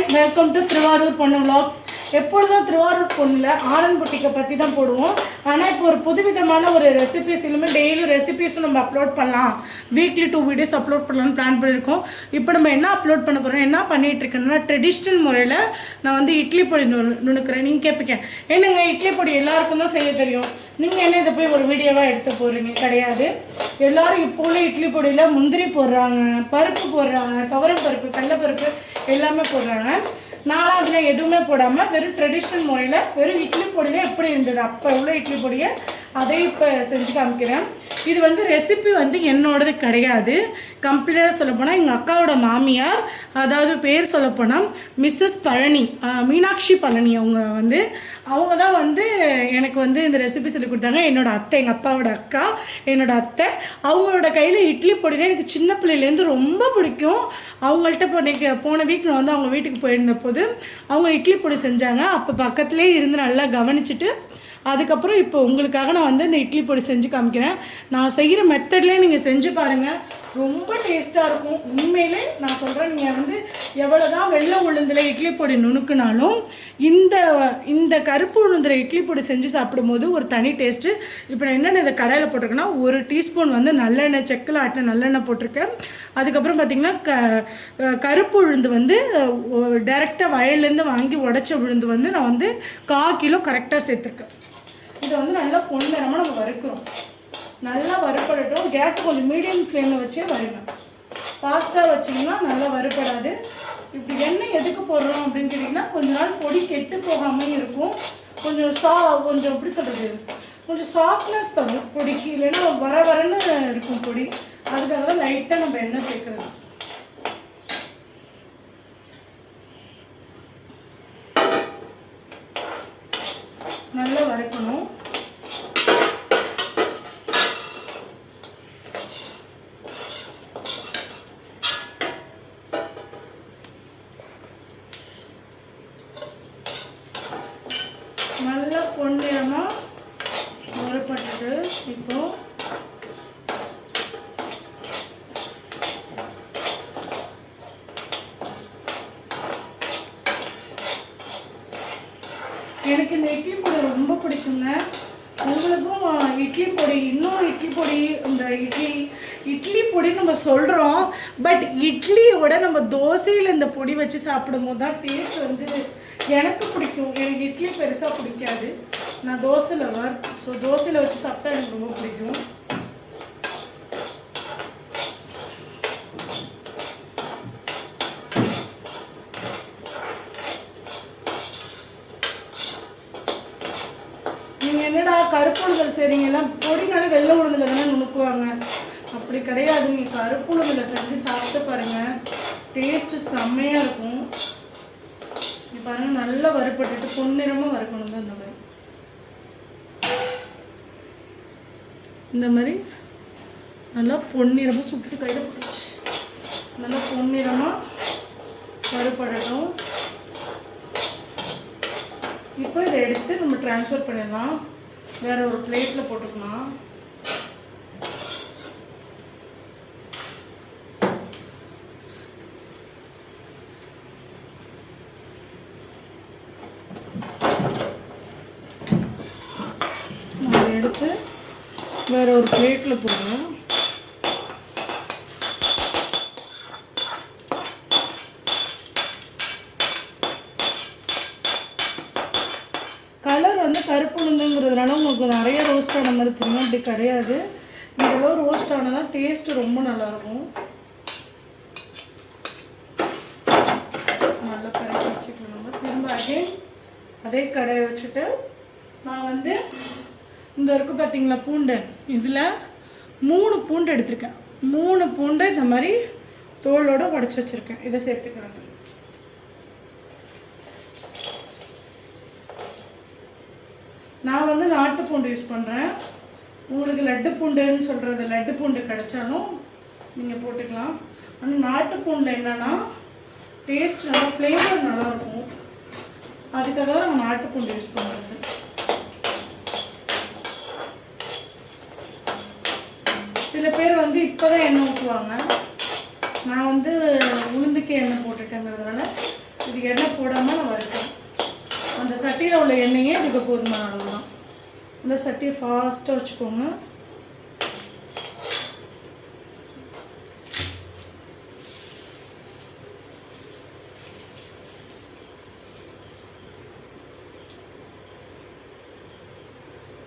Welcome to Thiruvarur பொண்ணு vlogs. எப்பொழுதும் திருவாரூர் பொண்ணில் ஆனந்த் பொட்டிக்கை பற்றி தான் போடுவோம். ஆனால் இப்போ ஒரு புதுவிதமான ஒரு ரெசிபிஸ் இல்லாமல் டெய்லி ரெசிபிஸும் நம்ம அப்லோட் பண்ணலாம். வீக்லி 2 வீடியோஸ் அப்லோட் பண்ணலாம்னு பிளான் பண்ணியிருக்கோம். இப்போ நம்ம என்ன அப்லோட் பண்ண போகிறோம், என்ன பண்ணிகிட்டு இருக்கேன்னா ட்ரெடிஷ்னல் முறையில் நான் வந்து இட்லி பொடி நுணுக்கிறேன். நீங்கள் கேட்பீங்க, என்னங்க இட்லி பொடி எல்லாருக்கும் தான் செய்ய தெரியும், நீங்கள் என்ன இதை போய் ஒரு வீடியோவாக எடுத்து போடுறீங்க? கிடையாது. எல்லோரும் இப்போ உள்ள இட்லி பொடியில் முந்திரி போடுறாங்க, பருப்பு போடுறாங்க, துவரம் பருப்பு, கடலைப்பருப்பு எல்லாமே போடுறாங்க. நானும் அதில் எதுவுமே போடாமல் வெறும் ட்ரெடிஷ்னல் முறையில் வெறும் இட்லி பொடியில் எப்படி இருந்தது அப்போ உள்ள இட்லி பொடியை அதை இப்போ செஞ்சு காமிக்கிறேன். இது வந்து ரெசிபி வந்து என்னோடது கிடையாது. கம்ப்ளீட்டாக சொல்லப்போனால் எங்கள் அக்காவோட மாமியார், அதாவது பேர் சொல்லப்போனால் மிஸ்ஸஸ் பழனி, மீனாட்சி பழனி, அவங்க தான் வந்து எனக்கு வந்து இந்த ரெசிபி சொல்லி கொடுத்தாங்க. என்னோடய அத்தை, எங்கள் அப்பாவோட அக்கா, என்னோடய அத்தை, அவங்களோட கையில் இட்லி பொடினா எனக்கு சின்ன பிள்ளையிலேருந்து ரொம்ப பிடிக்கும். அவங்கள்ட்ட போன வீக் நான் வந்து அவங்க வீட்டுக்கு போயிருந்த போது அவங்க இட்லி பொடி செஞ்சாங்க. அப்போ பக்கத்துலேயே இருந்து நல்லா கவனிச்சுட்டு அதுக்கப்புறம் இப்போ உங்களுக்காக நான் வந்து இந்த இட்லி பொடி செஞ்சு காமிக்கிறேன். நான் செய்கிற மெத்தட்லேயே நீங்கள் செஞ்சு பாருங்கள், ரொம்ப டேஸ்ட்டாக இருக்கும். உண்மையிலே நான் சொல்கிறேன், நீங்கள் வந்து எவ்வளோ தான் வெள்ளை உளுந்தில் இட்லி பொடி நுணுக்குனாலும் இந்த கருப்பு உளுந்தில் இட்லி பொடி செஞ்சு சாப்பிடும்போது ஒரு தனி டேஸ்ட்டு. இப்போ நான் என்னென்ன இதை கடையில் போட்டிருக்கேன்னா, 1 டீஸ்பூன் வந்து நல்லெண்ணெய், செக்கில் ஆட்டின நல்லெண்ணெய் போட்டிருக்கேன். அதுக்கப்புறம் பார்த்திங்கன்னா கருப்பு உளுந்து வந்து டைரெக்டாக வயல்லேருந்து வாங்கி உடச்ச உளுந்து வந்து நான் வந்து 1/4 கிலோ கரெக்டாக சேர்த்துருக்கேன். இதை வந்து நல்லா பொன்னிறமாக நம்ம வறுக்கிறோம். நல்லா வறுப்படட்டும். கேஸ் கொஞ்சம் மீடியம் ஃப்ளேமில் வச்சே வறுங்க. ஃபாஸ்ட்டாக வச்சிங்கன்னா நல்லா வறுப்படாது. இப்படி எண்ணெய் எதுக்கு போடுறோம் அப்படின்னு கேட்டிங்கன்னா, கொஞ்ச நாள் பொடி கெட்டு போகாமல் இருக்கும். கொஞ்சம் எப்படி சொல்கிறது, கொஞ்சம் சாஃப்ட்னஸ் தரும் பொடிக்கு. இல்லைன்னா வரன்னு இருக்கும் பொடி. அதுக்காக தான் லைட்டாக நம்ம எண்ணெய் சேர்க்குறது. நல்லா வறுக்கணும். நல்லா பொன்னிறமாக வறுப்பட்டுட்டு இப்போ எனக்கு இந்த இட்லி பொடி ரொம்ப பிடிக்குங்க. உங்களுக்கும் இட்லி பொடி, இன்னொரு இட்லி பொடி, இந்த இட்லி பொடி நம்ம சொல்கிறோம், பட் இட்லியோட நம்ம தோசையில் இந்த பொடி வச்சு சாப்பிடும்போது தான் டேஸ்ட் வந்து எனக்கு பிடிக்கும். எனக்கு இட்லி பெருசாக பிடிக்காது. நான் தோசையில் வச்சு சாப்பிட்டா எனக்கு ரொம்ப பிடிக்கும். நீங்கள் என்னடா கருப்பு உளுந்தல் சரிங்கெல்லாம் பொடினால வெள்ளை உளுந்தில் தானே நுணுக்குவாங்க. அப்படி கிடையாது. நீங்கள் கருப்பு உளுந்தில் செஞ்சு சாப்பிட்டு பாருங்கள், டேஸ்ட்டு செம்மையாக இருக்கும். நீ பாருங்கள், நல்லா வறுப்பட்டுட்டு பொன்னிறமாக வறுக்கணும் தான். இந்த மாதிரி நல்லா பொன்னிறமாக சுட்டு கையில் போட்டுச்சு. நல்லா பொன்னிறமாக வறுப்படட்டும். இப்போ இதை எடுத்து நம்ம ட்ரான்ஸ்ஃபர் பண்ணிடலாம். வேறு ஒரு பிளேட்டில் போட்டுக்கலாம். நம்ம எடுத்து வேறு ஒரு பிளேட்டில் போடுறோம். கலர் வந்து கருப்பு உளுந்துங்கிறதுனால உங்களுக்கு நிறைய ரோஸ்ட் ஆன மாதிரி தெரியும். அப்படி கிடையாது. இதெல்லாம் ரோஸ்ட் ஆனால் டேஸ்ட்டு ரொம்ப நல்லாயிருக்கும். நல்லா பரப்பி வச்சுக்கலாம். நம்ம திரும்ப அதே கடையை வச்சுட்டு நான் வந்து இந்த இருக்குது பார்த்தீங்களா பூண்டு, இதில் 3 பூண்டு எடுத்திருக்கேன். 3 பூண்டை இந்த மாதிரி தோலோடு உடச்சி வச்சுருக்கேன். இதை சேர்த்துக்கிறேன். நான் வந்து நாட்டு பூண்டு யூஸ் பண்ணுறேன். உங்களுக்கு லட்டு பூண்டுன்னு சொல்கிறது, லட்டு பூண்டு கிடைச்சாலும் நீங்கள் போட்டுக்கலாம். ஆனால் நாட்டு பூண்டில் என்னென்னா டேஸ்ட் நல்லா, ஃப்ளேவர் நல்லாயிருக்கும். அதுக்காக தான் நம்ம நாட்டு பூண்டு யூஸ் பண்ணுறது. சில பேர் வந்து இப்போ தான் எண்ணெய் ஊற்றுவாங்க. நான் வந்து உளுந்துக்கு எண்ணெய் போட்டுட்டேங்கிறதுனால இது எண்ணெய் போடாமல் நான் வறுக்கிறேன். அந்த சட்டியில் உள்ள எண்ணெயே இதுக்கு போதுமான அளவு தான். இந்த சட்டியை ஃபாஸ்ட்டாக வச்சுக்கோங்க.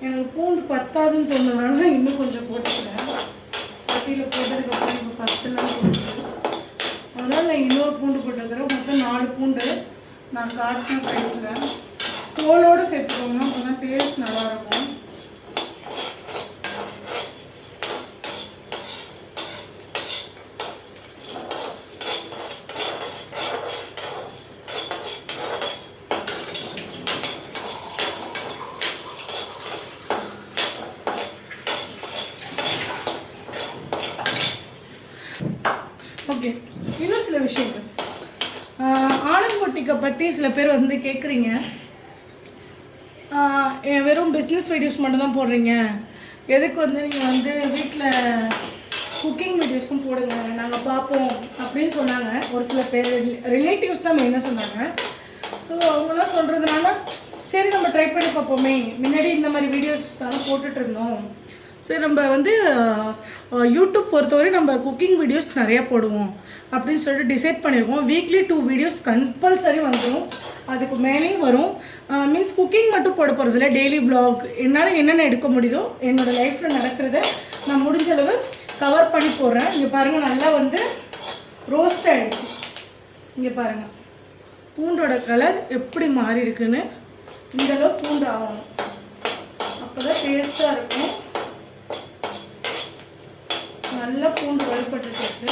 எனக்கு பூண்டு பத்தாதுன்னு தோணுறதுனால இன்னும் கொஞ்சம் போட்டுக்கிறேன். சட்டியில் போட்டதுக்கப்புறம் இப்போ 10 போட்டுக்கிறேன். அதனால் நான் இன்னொரு பூண்டு போட்டுக்கிறேன். மொத்தம் 4 பூண்டு நான் காட்டின சைஸில். தோலோடு சேர்த்துக்கோங்க, அப்போ தான் டேஸ்ட் நல்லாயிருக்கும். ஓகே, இன்னும் சில விஷயங்கள். ஆனந்த் பொட்டிக்கை பற்றி சில பேர் வந்து கேட்குறீங்க, வெறும் பிஸ்னஸ் வீடியோஸ் மட்டும் தான் போடுறீங்க, எதுக்கு வந்து நீங்கள் வந்து வீட்டில் குக்கிங் வீடியோஸும் போடுங்க, நாங்கள் பார்ப்போம் அப்படின்னு சொன்னாங்க. ஒரு சில பேர் ரிலேட்டிவ்ஸ் தான் மெயினாக சொன்னாங்க. ஸோ அவங்களாம் சொல்கிறதுனால சரி நம்ம ட்ரை பண்ணி பார்ப்போமே. முன்னாடி இந்த மாதிரி வீடியோஸ் தானே போட்டுட்ருந்தோம். சரி நம்ம வந்து யூடியூப் பொறுத்தவரை நம்ம குக்கிங் வீடியோஸ் நிறையா போடுவோம் அப்படின்னு சொல்லிட்டு டிசைட் பண்ணியிருக்கோம். வீக்லி 2 வீடியோஸ் கம்பல்சரி வந்துடும். அதுக்கு மேலேயும் வரும். மீன்ஸ் குக்கிங் மட்டும் போட போகிறதில்ல, டெய்லி வ்ளாக் என்னால் என்னென்ன எடுக்க முடியுதோ என்னோடய லைஃப்பில் நடக்கிறத நான் முடிஞ்ச அளவு கவர் பண்ணி போடுறேன். இங்கே பாருங்கள், நல்லா வந்து ரோஸ்ட் ஆகிடுச்சு. இங்கே பாருங்கள் பூண்டோட கலர் எப்படி மாறி இருக்குன்னு. இந்தளவு பூண்டு ஆகணும், அப்போ தான் டேஸ்ட்டாக இருக்கும். நல்லா பூண்டு வறுப்பட்டுருக்கு.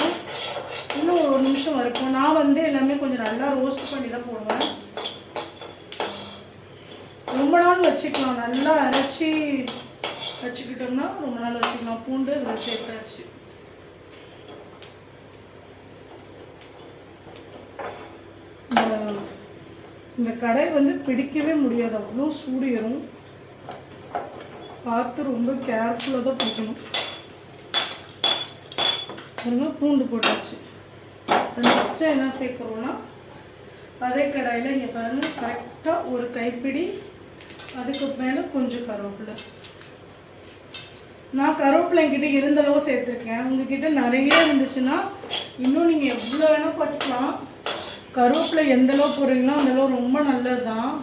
இன்னும் ஒரு நிமிஷம் வறுப்போம். நான் வந்து எல்லாமே கொஞ்சம் நல்லா ரோஸ்ட் பண்ணி தான் போடுவேன். ரொம்ப நாள் வச்சுக்கலாம், நல்லா அரைச்சி வச்சுக்கிட்டோம்னா ரொம்ப நாள் வச்சுக்கலாம். பூண்டு இதில் சேர்த்தாச்சு. இந்த கடை வந்து பிடிக்கவே முடியாது, அவ்வளோ சூடு ஏறும். பார்த்து ரொம்ப கேர்ஃபுல்லாக தான் பிடிக்கணும். பூண்டு போட்டாச்சு. நெக்ஸ்ட்டு என்ன சேர்க்குறோன்னா, அதே கடாயில் இங்கே பாருங்கள் கரெக்டாக ஒரு கைப்பிடி, அதுக்கு மேலே கொஞ்சம் கருவேப்பிலை. நான் கருவேப்பிலை என்கிட்ட இருந்தளவு சேர்த்துருக்கேன். உங்ககிட்ட நிறைய இருந்துச்சுன்னா இன்னும் நீங்கள் எவ்வளோ வேணால் போட்டுக்கலாம். கருவேப்பிலை எந்தளவு போடுறீங்களோ அந்தளவு ரொம்ப நல்லது தான்.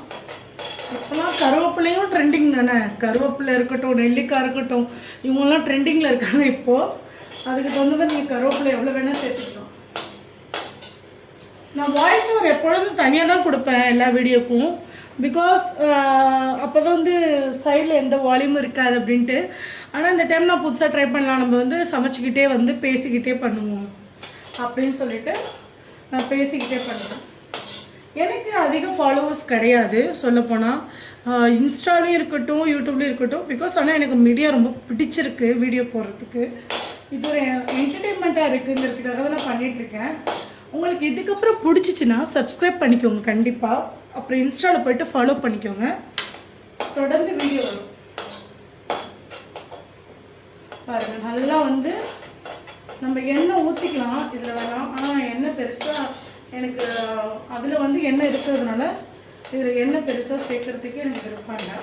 இப்போலாம் கருவேப்பிலையும் ட்ரெண்டிங் தானே. கருவேப்பிலை இருக்கட்டும், நெல்லிக்காய் இருக்கட்டும், இவங்கெல்லாம் ட்ரெண்டிங்கில் இருக்காங்க இப்போது. அதுக்கு தகுந்தது நீங்கள் கருவேப்பிலை எவ்வளோ வேணால் சேர்த்துக்கலாம். நான் வாய்ஸ் ஓவர் எப்பொழுதும் தனியாக தான் கொடுப்பேன் எல்லா வீடியோக்கும். பிகாஸ் அப்போ தான் வந்து சைடில் எந்த வால்யூமும் இருக்காது அப்படின்ட்டு. ஆனால் இந்த டைம் நான் புதுசாக ட்ரை பண்ணலாம், நம்ம வந்து சமைச்சிக்கிட்டே வந்து பேசிக்கிட்டே பண்ணுவோம் அப்படின்னு சொல்லிட்டு நான் பேசிக்கிட்டே பண்ணுவேன். எனக்கு அதிக ஃபாலோவர்ஸ் கிடையாது சொல்லப்போனால். இன்ஸ்டாலையும் இருக்கட்டும், யூடியூப்லேயும் இருக்கட்டும். பிகாஸ் ஆனால் எனக்கு மீடியா ரொம்ப பிடிச்சிருக்கு வீடியோ போடுறதுக்கு. இது ஒரு என்டர்டெயின்மெண்ட்டாக இருக்குங்கிறதுக்காக தான் நான் பண்ணிகிட்ருக்கேன். உங்களுக்கு இதுக்கப்புறம் பிடிச்சிச்சின்னா சப்ஸ்கிரைப் பண்ணிக்கோங்க கண்டிப்பாக. அப்புறம் இன்ஸ்டாவில் போய்ட்டு ஃபாலோ பண்ணிக்கோங்க. தொடர்ந்து வீடியோ வரும் பாருங்கள். நல்லா வந்து நம்ம எண்ணெய் ஊற்றிக்கலாம் இதில் வேணாம். ஆனால் எண்ணெய் பெருசாக எனக்கு அதில் வந்து எண்ணெய் இருக்கிறதுனால இதில் எண்ணெய் பெருசாக சேர்க்குறதுக்கு எனக்கு விருப்பம் இல்லை.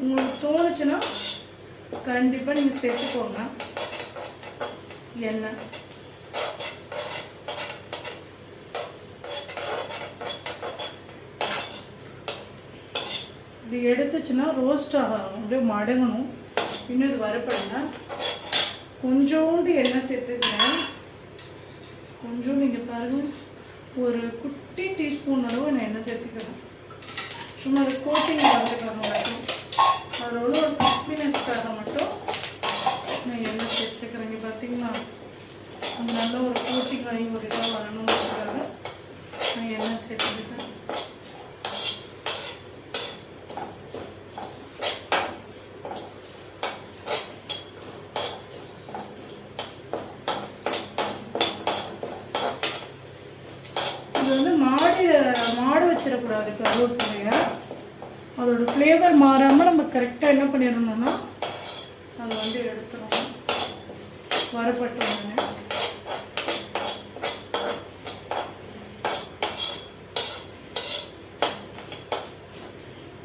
உங்களுக்கு தோணுச்சுன்னா கண்டிப்பாக நீங்கள் சேர்த்துக்கோங்க எண்ணெய். இப்படி எடுத்துச்சுன்னா ரோஸ்ட் ஆகணும், அப்படியே மடங்கணும். இன்னும் இது வறுப்படுங்க. கொஞ்சோண்டு எண்ணெய் சேர்த்துக்கிறேன். கொஞ்சம் நீங்கள் பாருங்கள், ஒரு குட்டி டீஸ்பூன் அளவு நான் எண்ணெய் சேர்த்துக்கிறேன். சும்மா அது கோட்டிங் வரதுக்காக மட்டும், அதோட ஒரு கிறிஸ்பினஸ்க்காக மட்டும் நான் எண்ணெய் சேர்த்துக்கிறேன். இங்கே பார்த்தீங்கன்னா அது நல்ல ஒரு கோட்டிங் ஆகி ஒரு இதாக வரணுங்கிறதுக்காக நான் எண்ணெய் சேர்த்துக்கிட்டேன். மாடு வச்சிடக்கூடாது கருவேப்பிலைய. அதோட ஃப்ளேவர் மாறாமல் நம்ம கரெக்டாக என்ன பண்ணிடணும்னா அதை வந்து எடுத்துடணும் வரப்பட்டோன்னு.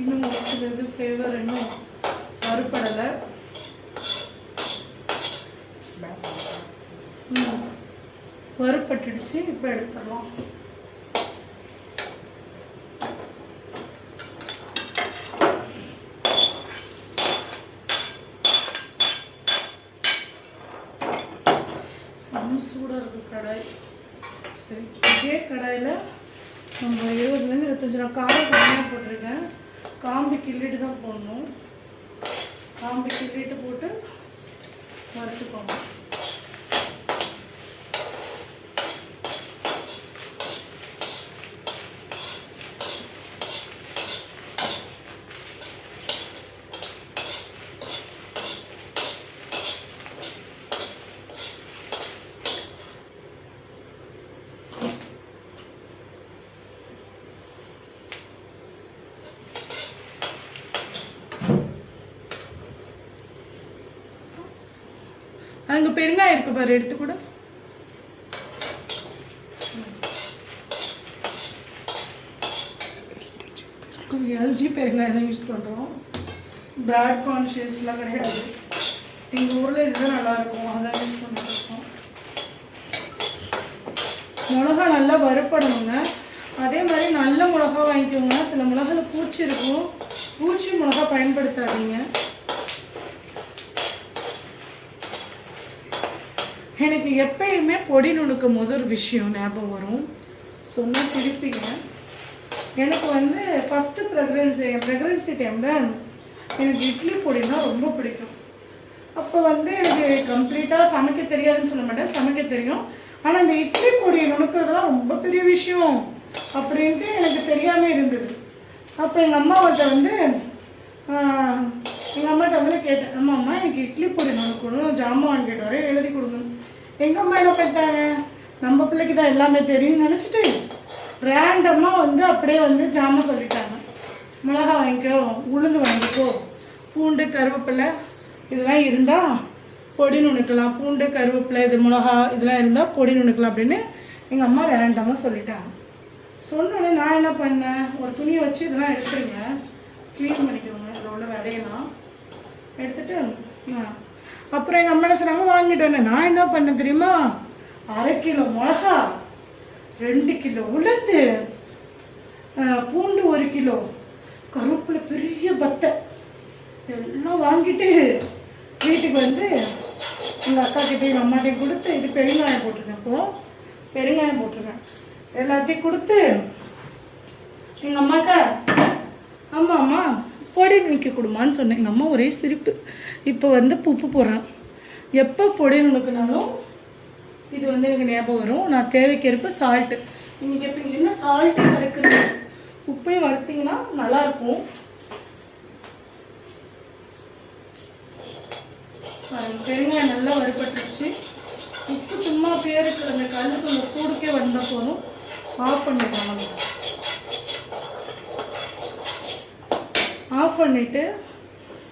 இன்னும் ஒரு சில இது ஃப்ளேவர் இன்னும் வறுப்படலை. வறுப்பட்டுடுச்சு. இப்போ எடுத்துடலாம். சூடாக இருக்குது கடாய். சரி, இதே கடாயில் நம்ம 20லேருந்து 25 நான் காரம் கம்மியாக போட்டிருக்கேன். காம்பு கிள்ளிட்டு தான் போடணும். காம்பு கிள்ளிட்டு போட்டு வறுத்துக்கோங்க. அங்கே பெருங்காயம் இருக்கு பாரு, எடுத்து கூட. எல்ஜி பெருங்காயம் தான் யூஸ் பண்ணுறோம். பிராட் கான்ஷியஸ்லாம் கிடையாது. எங்கள் ஊரில் இதுதான் நல்லாயிருக்கும், அதான் யூஸ் பண்ணிட்டுருக்கோம். மிளகா நல்லா வறுப்படணுங்க. அதே மாதிரி நல்ல மிளகா வாங்கிக்கோங்க. சில மிளகாவில் பூச்சி இருக்கும். பூச்சி மிளகா பயன்படுத்தாதீங்க. எனக்கு எப்பயுமே பொடி நுணுக்கும் போது ஒரு விஷயம் ஞாபகம் வரும். சொன்னால் சிரிப்பீங்க. எனக்கு வந்து ஃபஸ்ட்டு ப்ரெக்னன்சி டைமில் எனக்கு இட்லி பொடினா ரொம்ப பிடிக்கும். அப்போ வந்து எனக்கு கம்ப்ளீட்டாக சமைக்க தெரியாதுன்னு சொல்ல மாட்டேன், சமைக்க தெரியும். ஆனால் இந்த இட்லி பொடி நுணுக்கிறதுலாம் ரொம்ப பெரிய விஷயம் அப்படின்ட்டு எனக்கு தெரியாமல் இருந்தது. அப்போ எங்கள் அம்மாவட்ட வந்து எங்கள் அம்மாட்ட வந்து கேட்டேன், அம்மா எனக்கு இட்லி பொடி நுணுக்கணும், ஜாமான் வாங்கிட்டு வரேன், எழுதி கொடுங்க. எங்கள் அம்மா என்ன பண்ணிட்டாங்க, நம்ம பிள்ளைக்கு தான் எல்லாமே தெரியும்னு நினச்சிட்டு ரேண்டமாக வந்து அப்படியே வந்து ஜாமான் சொல்லிட்டாங்க. மிளகா வாங்கிக்கோ, உளுந்து வாங்கிக்கோ, பூண்டு கருவேப்பிலை இதெல்லாம் இருந்தால் பொடி நுணுக்கலாம், பூண்டு கருவேப்பிலை இது மிளகா இதெல்லாம் இருந்தால் பொடி நுணுக்கலாம் அப்படின்னு எங்கள் அம்மா ரேண்டமாக சொல்லிட்டாங்க. சொன்னோடனே நான் என்ன பண்ணேன், ஒரு துணியை வச்சு இதெல்லாம் எடுத்துருங்க, க்ளீன் பண்ணிக்கோங்க, இதில் உள்ள விதையெல்லாம் எடுத்துகிட்டு அப்புறம் எங்கள் அம்மா என்ன சொன்னாங்க, வாங்கிட்டு வந்தேன். நான் என்ன பண்ணேன் தெரியுமா, 1/2 கிலோ மிளகா, 2 கிலோ உளுந்து, பூண்டு 1 கிலோ, கருவேப்பிலை பெரிய பத்தை எல்லாம் வாங்கிட்டு வீட்டுக்கு வந்து எங்கள் அக்காக்கிட்டே எங்கள் அம்மாட்டையும் கொடுத்து, இது பெருங்காயம் போட்டிருக்கேன், இப்போது பெருங்காயம் போட்டிருக்கேன், எல்லாத்தையும் கொடுத்து எங்கள் அம்மாட்ட அம்மா பொடி நுணுக்கி கொடுமான்னு சொன்னேன். எங்கள் அம்மா ஒரே சிரிப்பு. இப்போ வந்து உப்பு போடுறேன். எப்போ பொடி நுணுக்கினாலும் இது வந்து எனக்கு ஞாபகம் வரும். நான் தேவைக்கேற்ப சால்ட்டு. நீங்கள் கேட்பீங்க என்ன சால்ட்டு வறுக்குறது, உப்பையும் வறுத்திங்கன்னா நல்லாயிருக்கும். பெருங்காயம் நல்லா வறுபட்டுருச்சு. உப்பு சும்மா பேருக்கு அந்த கல்லுக்கு அந்த சூடுக்கே வந்தால் போதும். ஆஃப் பண்ணிடலாம். ஆஃப் பண்ணிவிட்டு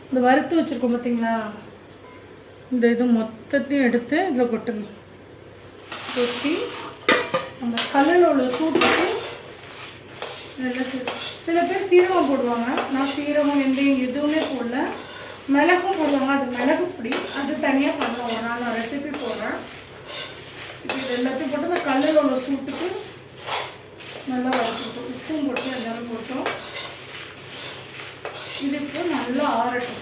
இந்த வறுத்து வச்சுருக்கோம் பார்த்தீங்களா, இந்த இது மொத்தத்தையும் எடுத்து இதில் கொட்டுங்க. கொட்டி அந்த கல்லில் உள்ள சூட்டுக்கு நல்லா சில பேர் சீரகம் போடுவாங்க. நான் சீரகம் வெந்தயம் எதுவுமே போடல. மிளகும் போடுவாங்க, அது மிளகு பொடி, அது தனியாக பண்ணுவாங்க. நான் ரெசிபி போடுறேன். இப்போ இது எல்லாத்தையும் போட்டு அந்த கல்லில் உள்ள சூட்டுக்கு நல்லா வறுத்துட்டோம். உப்பும் போட்டு எல்லாரும் போட்டோம். இது இப்போ நல்லா ஆறட்டும்.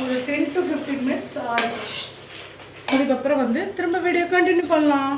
ஒரு 10 to 15 minutes ஆறட்டும். அதுக்கப்புறம் வந்து திரும்ப வீடியோ கண்டினியூ பண்ணலாம்.